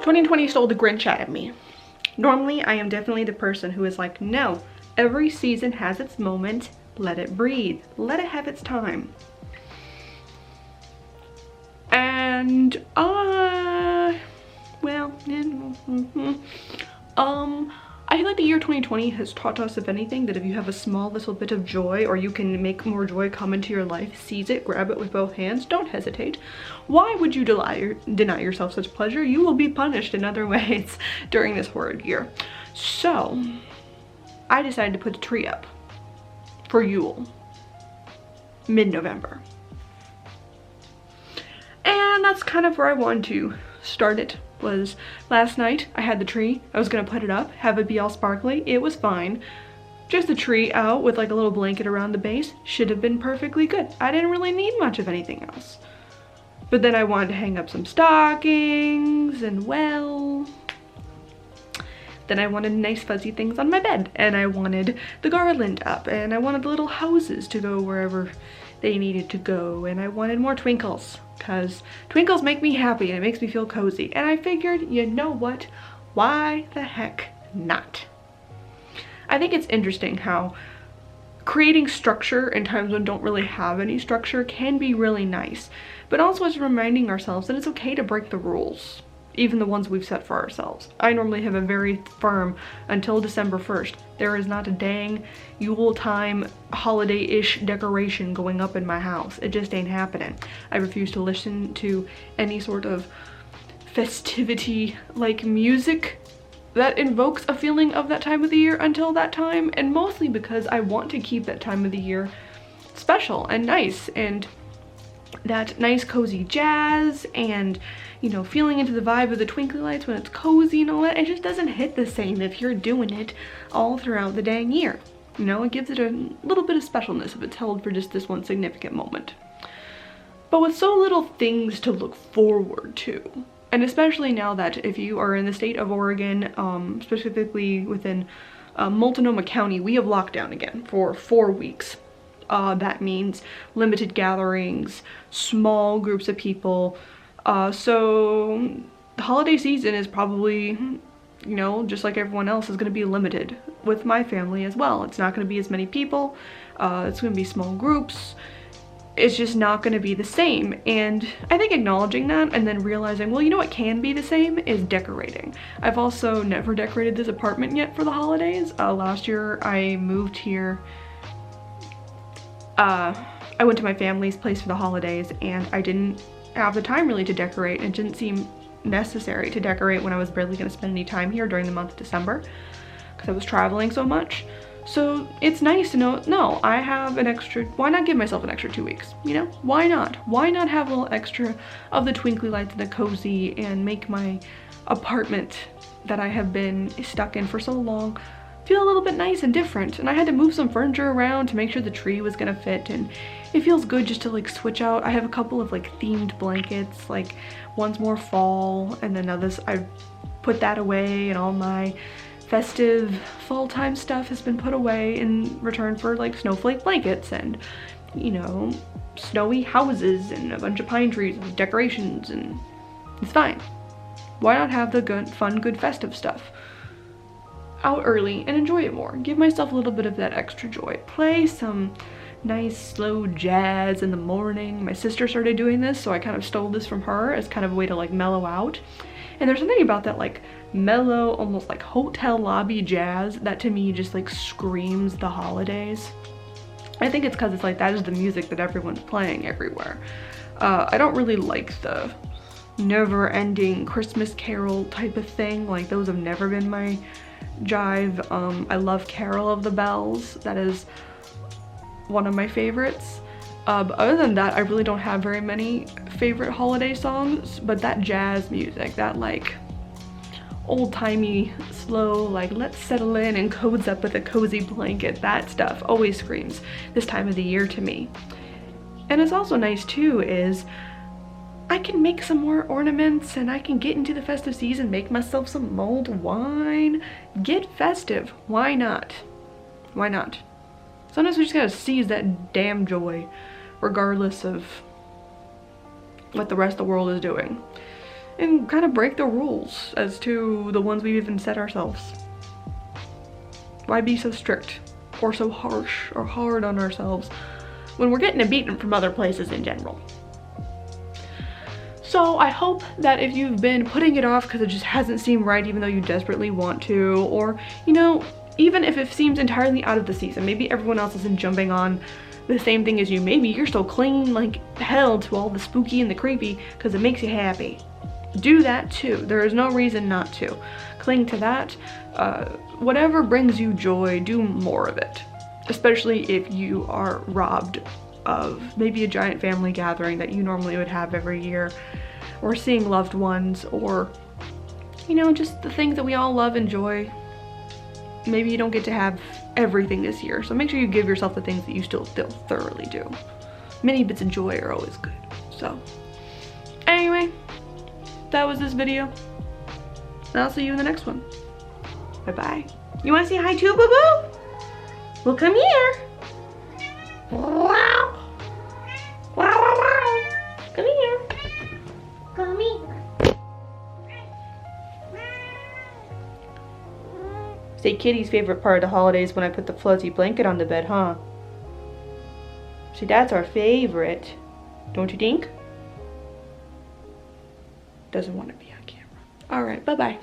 2020 stole the Grinch out of me. Normally, I am definitely the person who is like, no, every season has its moment. Let it breathe. Let it have its time. And, I feel like the year 2020 has taught us, if anything, that if you have a small little bit of joy, or you can make more joy come into your life, seize it, grab it with both hands, don't hesitate. Why would you deny yourself such pleasure? You will be punished in other ways during this horrid year. So, I decided to put the tree up for Yule, mid-November. And that's kind of where I wanted to start it. Was last night I had the tree. I was gonna put it up, have it be all sparkly. It was fine. Just the tree out with like a little blanket around the base should have been perfectly good. I didn't really need much of anything else. But then I wanted to hang up some stockings and, well, then I wanted nice fuzzy things on my bed, and I wanted the garland up, and I wanted the little houses to go wherever they needed to go, and I wanted more twinkles, because twinkles make me happy and it makes me feel cozy. And I figured, you know what, why the heck not? I think it's interesting how creating structure in times when don't really have any structure can be really nice, but also it's reminding ourselves that it's okay to break the rules, even the ones we've set for ourselves. I normally have a very firm until December 1st. There is not a dang Yule time holiday-ish decoration going up in my house. It just ain't happening. I refuse to listen to any sort of festivity like music that invokes a feeling of that time of the year until that time, and mostly because I want to keep that time of the year special and nice, and that nice cozy jazz, and you know, feeling into the vibe of the twinkly lights when it's cozy and all that. It just doesn't hit the same if you're doing it all throughout the dang year. You know, it gives it a little bit of specialness if it's held for just this one significant moment. But with so little things to look forward to, and especially now that if you are in the state of Oregon, specifically within Multnomah County, we have lockdown again for 4 weeks. That means limited gatherings, small groups of people. So the holiday season is probably, you know, just like everyone else, is going to be limited with my family as well. It's not going to be as many people. It's going to be small groups. It's just not going to be the same. And I think acknowledging that and then realizing, well, you know what can be the same is decorating. I've also never decorated this apartment yet for the holidays. Last year I moved here. I went to my family's place for the holidays, and I didn't have the time really to decorate. It didn't seem necessary to decorate when I was barely going to spend any time here during the month of December because I was traveling so much. So it's nice to know, no, I have an extra, why not give myself an extra 2 weeks, you know? Why not? Why not have a little extra of the twinkly lights and the cozy and make my apartment that I have been stuck in for so long feel a little bit nice and different? And I had to move some furniture around to make sure the tree was gonna fit, and it feels good just to like switch out. I have a couple of like themed blankets, like one's more fall and then others, I put that away, and all my festive fall time stuff has been put away in return for like snowflake blankets and, you know, snowy houses and a bunch of pine trees with decorations, and it's fine. Why not have the good, fun, good festive stuff out early and enjoy it more? Give myself a little bit of that extra joy. Play some nice slow jazz in the morning. My sister started doing this, so I kind of stole this from her as kind of a way to like mellow out. And there's something about that like mellow, almost like hotel lobby jazz that to me just like screams the holidays. I think it's because it's like that is the music that everyone's playing everywhere. I don't really like the never-ending Christmas carol type of thing. Like those have never been my jive. I love Carol of the Bells. That is one of my favorites. But other than that, I really don't have very many favorite holiday songs, but that jazz music, that like old-timey, slow, like let's settle in and codes up with a cozy blanket, that stuff always screams this time of the year to me. And it's also nice too is I can make some more ornaments, and I can get into the festive season, make myself some mulled wine, get festive. Why not? Why not? Sometimes we just gotta seize that damn joy regardless of what the rest of the world is doing. and kind of break the rules as to the ones we've even set ourselves. Why be so strict or so harsh or hard on ourselves when we're getting a beating from other places in general? So I hope that if you've been putting it off because it just hasn't seemed right even though you desperately want to, or, you know, even if it seems entirely out of the season, maybe everyone else isn't jumping on the same thing as you, maybe you're still clinging like hell to all the spooky and the creepy because it makes you happy. Do that too. There is no reason not to. Cling to that. Whatever brings you joy, do more of it. Especially if you are robbed of maybe a giant family gathering that you normally would have every year, or seeing loved ones, or, you know, just the things that we all love and enjoy. Maybe you don't get to have everything this year, so make sure you give yourself the things that you still thoroughly do. Many bits of joy are always good. So anyway, that was this video, and I'll see you in the next one. Bye bye. You want to say hi too, boo boo? Well, come here. Wow. Wow, wow, wow. Come here. Come here. Say Kitty's favorite part of the holidays when I put the fuzzy blanket on the bed, huh? See, that's our favorite. Don't you think? Doesn't want to be on camera. Alright, bye-bye.